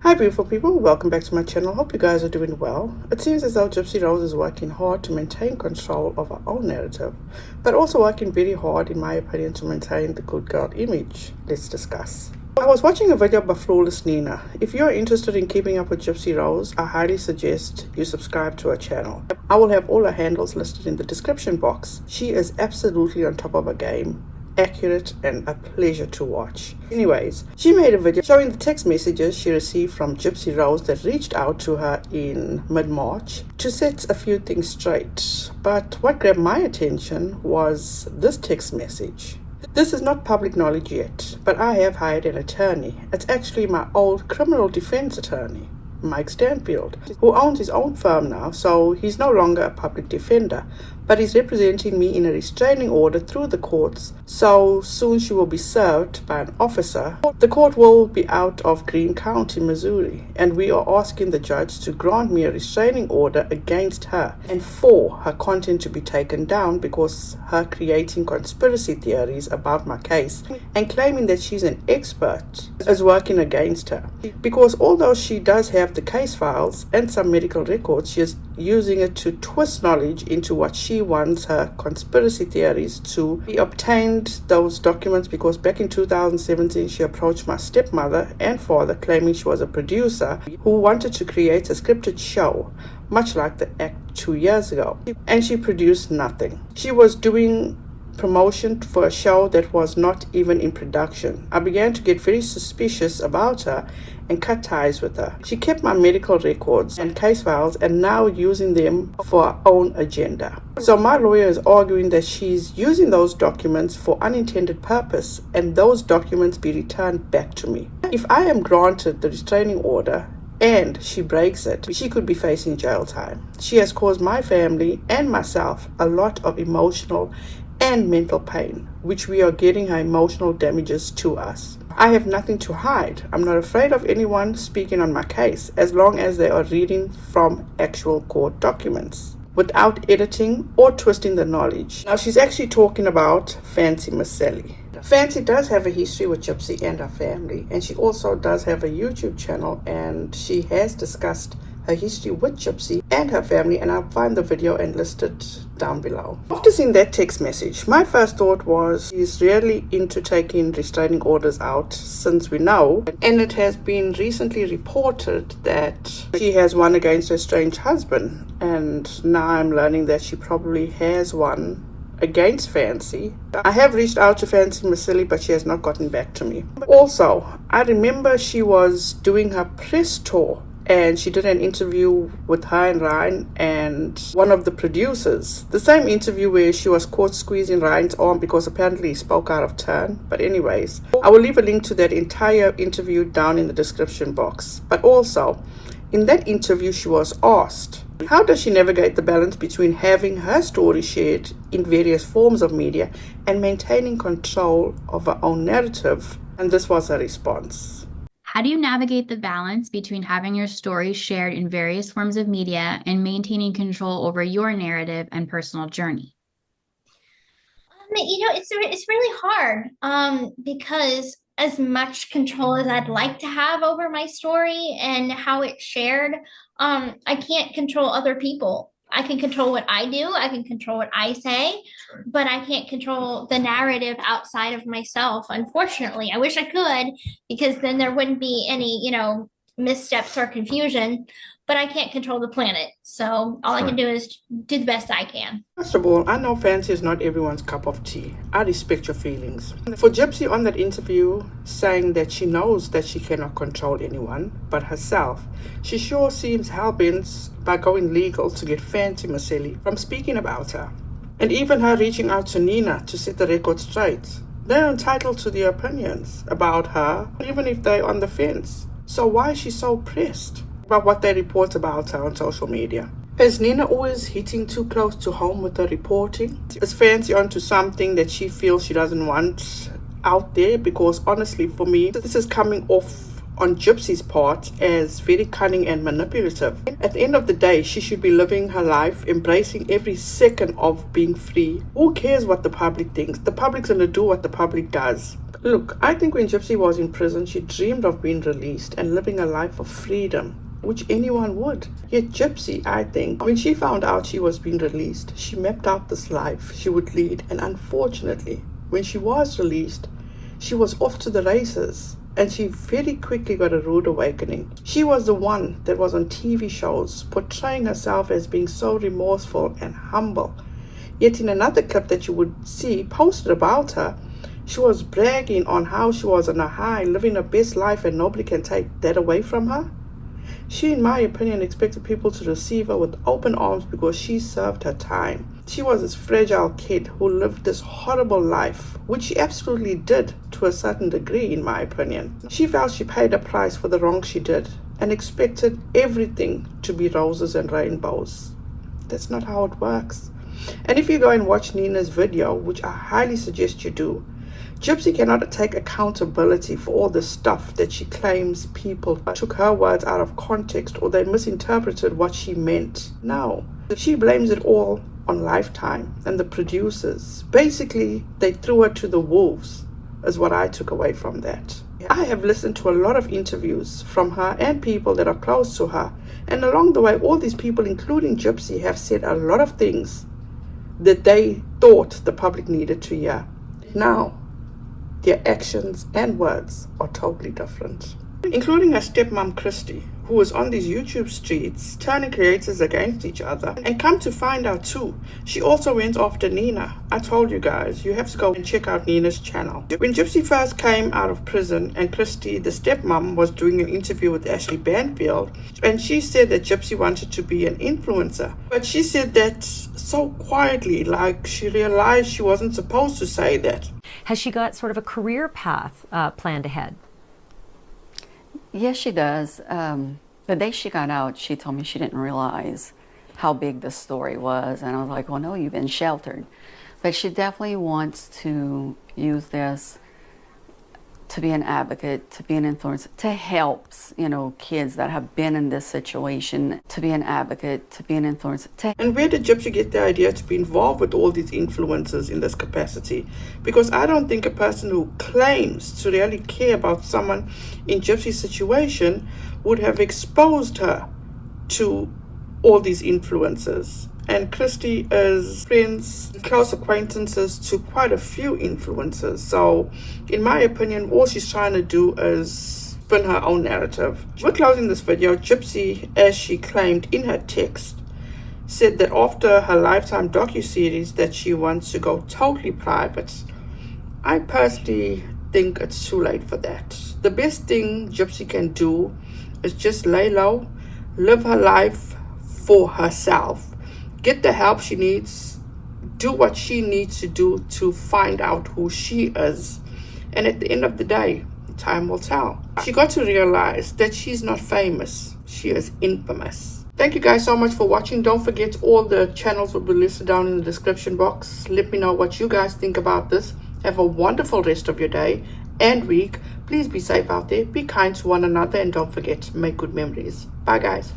Hi beautiful people, welcome back to my channel. Hope you guys are doing well. It seems as though Gypsy Rose is working hard to maintain control of her own narrative, but also working very hard, in my opinion, to maintain the good girl image. Let's discuss. I was watching a video by Flawless Nina. If you're interested in keeping up with Gypsy Rose, I highly suggest you subscribe to her channel. I will have all her handles listed in the description box. She is absolutely on top of her game, accurate and a pleasure to watch. Anyways, she made a video showing the text messages she received from Gypsy Rose that reached out to her in mid-March to set a few things straight. But what grabbed my attention was this text message. This is not public knowledge yet, but I have hired an attorney. It's actually my old criminal defense attorney, Mike Stanfield, who owns his own firm now, so he's no longer a public defender, but he's representing me in a restraining order through the courts, so soon she will be served by an officer. The court will be out of Greene County, Missouri, and we are asking the judge to grant me a restraining order against her and for her content to be taken down because her creating conspiracy theories about my case and claiming that she's an expert is working against her. Because although she does have the case files and some medical records, she is using it to twist knowledge into what she wants her conspiracy theories to be. Obtained those documents because back in 2017 she approached my stepmother and father claiming she was a producer who wanted to create a scripted show much like the act 2 years ago, and she produced nothing. She was doing promotion for a show that was not even in production. I began to get very suspicious about her and cut ties with her. She kept my medical records and case files and now using them for her own agenda. So my lawyer is arguing that she's using those documents for unintended purpose and those documents be returned back to me. If I am granted the restraining order and she breaks it, she could be facing jail time. She has caused my family and myself a lot of emotional and mental pain, which we are getting her emotional damages to us. I have nothing to hide. I'm not afraid of anyone speaking on my case as long as they are reading from actual court documents without editing or twisting the knowledge. Now she's actually talking about Fancy Macelli. Fancy does have a history with Gypsy and her family, and she also does have a YouTube channel, and she has discussed her history with Gypsy and her family, and I'll find the video and list it down below. After seeing that text message, my first thought was she's really into taking restraining orders out, since we know, and it has been recently reported that she has one against her estranged husband, and now I'm learning that she probably has one against Fancy. I have reached out to Fancy Macelli, but she has not gotten back to me. Also, I remember she was doing her press tour and she did an interview with her and Ryan and one of the producers. The same interview where she was caught squeezing Ryan's arm because apparently he spoke out of turn. But anyways, I will leave a link to that entire interview down in the description box. But also, in that interview she was asked, how does she navigate the balance between having her story shared in various forms of media and maintaining control of her own narrative? And this was her response. How do you navigate the balance between having your story shared in various forms of media and maintaining control over your narrative and personal journey? It's really hard because as much control as I'd like to have over my story and how it's shared, I can't control other people. I can control what I do. I can control what I say, but I can't control the narrative outside of myself. Unfortunately, I wish I could, because then there wouldn't be any, missteps or confusion, but I can't control the planet. So all I can do is do the best I can. First of all, I know Fancy is not everyone's cup of tea. I respect your feelings. For Gypsy on that interview saying that she knows that she cannot control anyone but herself, she sure seems hell-bent by going legal to get Fancy Macelli from speaking about her. And even her reaching out to Nina to set the record straight. They're entitled to their opinions about her, even if they're on the fence. So why is she so pressed about what they report about her on social media? Is Nina always hitting too close to home with her reporting? Is Fancy onto something that she feels she doesn't want out there? Because honestly, for me, this is coming off on Gypsy's part as very cunning and manipulative. At the end of the day, she should be living her life, embracing every second of being free. Who cares what the public thinks? The public's gonna do what the public does. Look, I think when Gypsy was in prison, she dreamed of being released and living a life of freedom, which anyone would. Yet Gypsy, I think, when she found out she was being released, she mapped out this life she would lead, and unfortunately, when she was released, she was off to the races, and she very quickly got a rude awakening. She was the one that was on TV shows, portraying herself as being so remorseful and humble. Yet in another clip that you would see posted about her, she was bragging on how she was on a high, living her best life, and nobody can take that away from her. She, in my opinion, expected people to receive her with open arms because she served her time. She was this fragile kid who lived this horrible life, which she absolutely did to a certain degree, in my opinion. She felt she paid a price for the wrong she did and expected everything to be roses and rainbows. That's not how it works. And if you go and watch Nina's video, which I highly suggest you do, Gypsy cannot take accountability for all the stuff that she claims people took her words out of context or they misinterpreted what she meant. No, she blames it all on Lifetime and the producers. Basically, they threw her to the wolves, is what I took away from that. I have listened to a lot of interviews from her and people that are close to her, and along the way, all these people, including Gypsy, have said a lot of things that they thought the public needed to hear. Now, their actions and words are totally different. Including her stepmom Christy, who was on these YouTube streets turning creators against each other, and come to find out too, she also went after Nina. I told you guys, you have to go and check out Nina's channel. When Gypsy first came out of prison and Christy, the stepmom, was doing an interview with Ashley Banfield, and she said that Gypsy wanted to be an influencer, but she said that so quietly, like she realized she wasn't supposed to say that. Has she got sort of a career path planned ahead? Yes, she does. The day she got out, she told me she didn't realize how big the story was. And I was like, well, no, you've been sheltered. But she definitely wants to use this to be an advocate, to be an influencer, to help, kids that have been in this situation, to be an advocate, to be an influencer. And where did Gypsy get the idea to be involved with all these influencers in this capacity? Because I don't think a person who claims to really care about someone in Gypsy's situation would have exposed her to all these influencers. And Christy is friends, close acquaintances to quite a few influencers. So, in my opinion, all she's trying to do is spin her own narrative. We're closing this video. Gypsy, as she claimed in her text, said that after her Lifetime docuseries that she wants to go totally private. I personally think it's too late for that. The best thing Gypsy can do is just lay low, live her life for herself, get the help she needs, do what she needs to do to find out who she is. And at the end of the day, time will tell. She got to realize that she's not famous, she is infamous. Thank you guys so much for watching. Don't forget, all the channels will be listed down in the description box. Let me know what you guys think about this. Have a wonderful rest of your day and week. Please be safe out there, be kind to one another, and don't forget, make good memories. Bye guys.